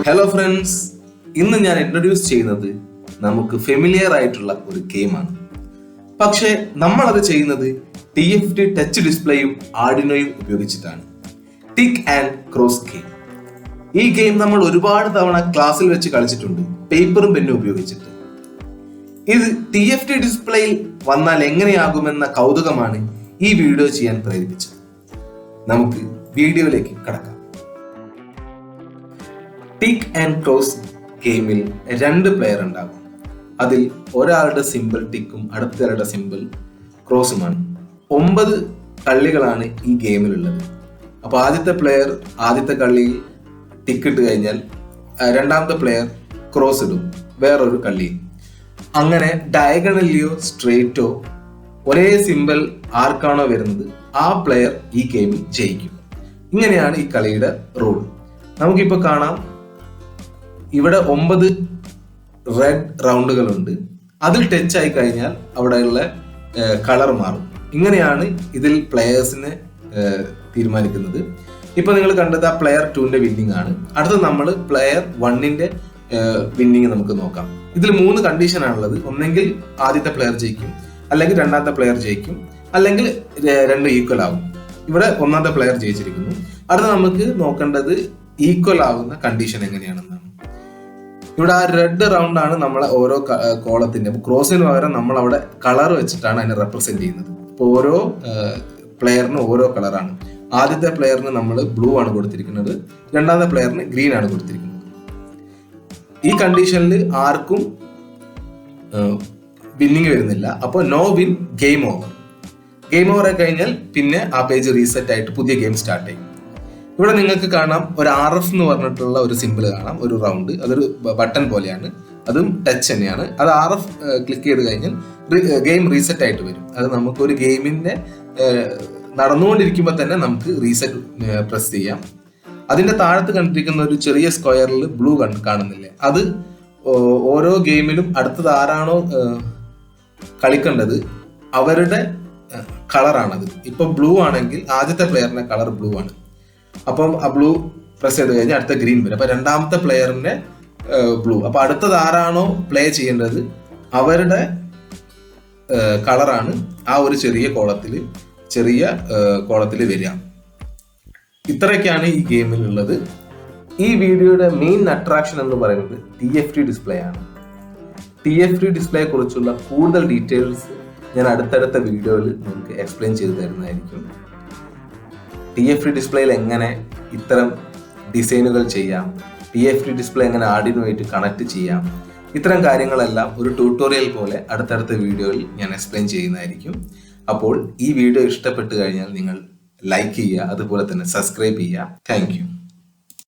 Hello friends, ഇന്ന് ഞാൻ introduce ചെയ്യുന്നത് നമുക്ക് ഫെമിലിയർ ആയിട്ടുള്ള ഒരു ഗെയിമാണ്. പക്ഷേ നമ്മളത് ചെയ്യുന്നത് TFT ടച്ച് ഡിസ്പ്ലേയും ആർഡിനോയും ഉപയോഗിച്ചിട്ടാണ്. Tick and cross game. ഈ ഗെയിം നമ്മൾ ഒരുപാട് തവണ ക്ലാസ്സിൽ വെച്ച് കളിച്ചിട്ടുണ്ട്, പേപ്പറും പെന്നും ഉപയോഗിച്ചിട്ട്. ഇത് TFT ഡിസ്പ്ലേയിൽ വന്നാൽ എങ്ങനെയാകുമെന്ന കൗതുകമാണ് ഈ വീഡിയോ ചെയ്യാൻ പ്രേരിപ്പിച്ചത്. നമുക്ക് വീഡിയോയിലേക്ക് കടക്കാം. ടിക്ക് ആൻഡ് ക്രോസ് ഗെയിമിൽ 2 പ്ലെയർ ഉണ്ടാകും. അതിൽ ഒരാളുടെ സിമ്പിൾ ടിക്കും അടുത്തയാളുടെ സിമ്പിൾ ക്രോസുമാണ്. 9 കള്ളികളാണ് ഈ ഗെയിമിലുള്ളത്. അപ്പോൾ ആദ്യത്തെ പ്ലെയർ ആദ്യത്തെ കള്ളിയിൽ ടിക്ക് ഇട്ട് കഴിഞ്ഞാൽ രണ്ടാമത്തെ പ്ലെയർ ക്രോസ് ഇടും വേറൊരു കള്ളിയിൽ. അങ്ങനെ ഡയഗണലിയോ സ്ട്രേറ്റോ ഒരേ സിമ്പിൾ ആർക്കാണോ വരുന്നത് ആ പ്ലെയർ ഈ ഗെയിമിൽ ജയിക്കും. ഇങ്ങനെയാണ് ഈ കളിയുടെ റൂൾ. നമുക്കിപ്പോൾ കാണാം, ഇവിടെ 9 റെഡ് റൗണ്ടുകളുണ്ട്. അതിൽ ടച്ച് ആയി കഴിഞ്ഞാൽ അവിടെയുള്ള കളർ മാറും. ഇങ്ങനെയാണ് ഇതിൽ പ്ലെയേഴ്സിനെ തീരുമാനിക്കുന്നത്. ഇപ്പൊ നിങ്ങൾ കണ്ടത് ആ പ്ലെയർ 2ന്റെ വിന്നിങ് ആണ്. അടുത്ത നമ്മൾ പ്ലെയർ 1ന്റെ വിന്നിങ് നമുക്ക് നോക്കാം. ഇതിൽ 3 കണ്ടീഷൻ ആണുള്ളത്. ഒന്നെങ്കിൽ ആദ്യത്തെ പ്ലെയർ ജയിക്കും, അല്ലെങ്കിൽ രണ്ടാമത്തെ പ്ലെയർ ജയിക്കും, അല്ലെങ്കിൽ 2 ഈക്വൽ ആവും. ഇവിടെ ഒന്നാമത്തെ പ്ലെയർ ജയിച്ചിരിക്കുന്നു. അടുത്ത നമുക്ക് നോക്കേണ്ടത് ഈക്വൽ ആവുന്ന കണ്ടീഷൻ എങ്ങനെയാണെന്നാണ്. ഇവിടെ ആ റെഡ് റൗണ്ട് ആണ് നമ്മളെ ഓരോ കോളത്തിന്റെ. ക്രോസിന് പകരം നമ്മൾ അവിടെ കളർ വെച്ചിട്ടാണ് അതിനെ റെപ്രസെന്റ് ചെയ്യുന്നത്. ഇപ്പൊ ഓരോ പ്ലെയറിനും ഓരോ കളറാണ്. ആദ്യത്തെ പ്ലെയറിന് നമ്മൾ ബ്ലൂ ആണ് കൊടുത്തിരിക്കുന്നത്, രണ്ടാമത്തെ പ്ലെയറിന് ഗ്രീൻ ആണ് കൊടുത്തിരിക്കുന്നത്. ഈ കണ്ടീഷനിൽ ആർക്കും വിന്നിങ് വരുന്നില്ല. അപ്പോൾ no win, game over. Game over ആയി കഴിഞ്ഞാൽ പിന്നെ ആ പേജ് റീസെറ്റ് ആയിട്ട് പുതിയ ഗെയിം സ്റ്റാർട്ട് ചെയ്യും. ഇവിടെ നിങ്ങൾക്ക് കാണാം, ഒരു RF എന്ന് പറഞ്ഞിട്ടുള്ള ഒരു സിമ്പിൾ കാണാം, ഒരു റൗണ്ട്. അതൊരു ബട്ടൺ പോലെയാണ്, അതും ടച്ച് തന്നെയാണ്. അത് RF ക്ലിക്ക് ചെയ്ത് കഴിഞ്ഞാൽ ഗെയിം റീസെറ്റ് ആയിട്ട് വരും. അത് നമുക്ക് ഒരു ഗെയിമിന്റെ നടന്നുകൊണ്ടിരിക്കുമ്പോൾ തന്നെ നമുക്ക് റീസെറ്റ് പ്രസ് ചെയ്യാം. അതിന്റെ താഴത്ത് കണ്ടിരിക്കുന്ന ഒരു ചെറിയ സ്ക്വയറിൽ ബ്ലൂ കാണുന്നില്ലേ, അത് ഓരോ ഗെയിമിലും അടുത്തത് ആരാണോ കളിക്കേണ്ടത് അവരുടെ കളറാണത്. ഇപ്പൊ ബ്ലൂ ആണെങ്കിൽ ആദ്യത്തെ പ്ലെയറിന്റെ കളർ ബ്ലൂ ആണ്. അപ്പം ആ ബ്ലൂ പ്രസ് ചെയ്ത് കഴിഞ്ഞാൽ അടുത്ത ഗ്രീൻ വരും. അപ്പൊ രണ്ടാമത്തെ പ്ലെയറിന്റെ ബ്ലൂ. അപ്പൊ അടുത്തത് ആരാണോ പ്ലേ ചെയ്യേണ്ടത് അവരുടെ കളറാണ് ആ ഒരു ചെറിയ കോളത്തിൽ വരിക. ഇത്രയൊക്കെയാണ് ഈ ഗെയിമിലുള്ളത്. ഈ വീഡിയോയുടെ മെയിൻ അട്രാക്ഷൻ എന്ന് പറയുന്നത് TFT ഡിസ്പ്ലേ ആണ്. TFT ഡിസ്പ്ലേയെ കുറിച്ചുള്ള കൂടുതൽ ഡീറ്റെയിൽസ് ഞാൻ അടുത്തടുത്ത വീഡിയോയിൽ നിങ്ങൾക്ക് എക്സ്പ്ലെയിൻ ചെയ്തു തരുന്നതായിരിക്കും. TFT ഡിസ്പ്ലേയിൽ എങ്ങനെ ഇത്തരം ഡിസൈനുകൾ ചെയ്യാം, TFT ഡിസ്പ്ലേ എങ്ങനെ ആർഡിനോയായിട്ട് കണക്ട് ചെയ്യാം, ഇത്തരം കാര്യങ്ങളെല്ലാം ഒരു ട്യൂട്ടോറിയൽ പോലെ അടുത്തടുത്ത വീഡിയോയിൽ ഞാൻ എക്സ്പ്ലെയിൻ ചെയ്യുന്നതായിരിക്കും. അപ്പോൾ ഈ വീഡിയോ ഇഷ്ടപ്പെട്ട് കഴിഞ്ഞാൽ നിങ്ങൾ ലൈക്ക് ചെയ്യുക, അതുപോലെ തന്നെ സബ്സ്ക്രൈബ് ചെയ്യുക. Thank you.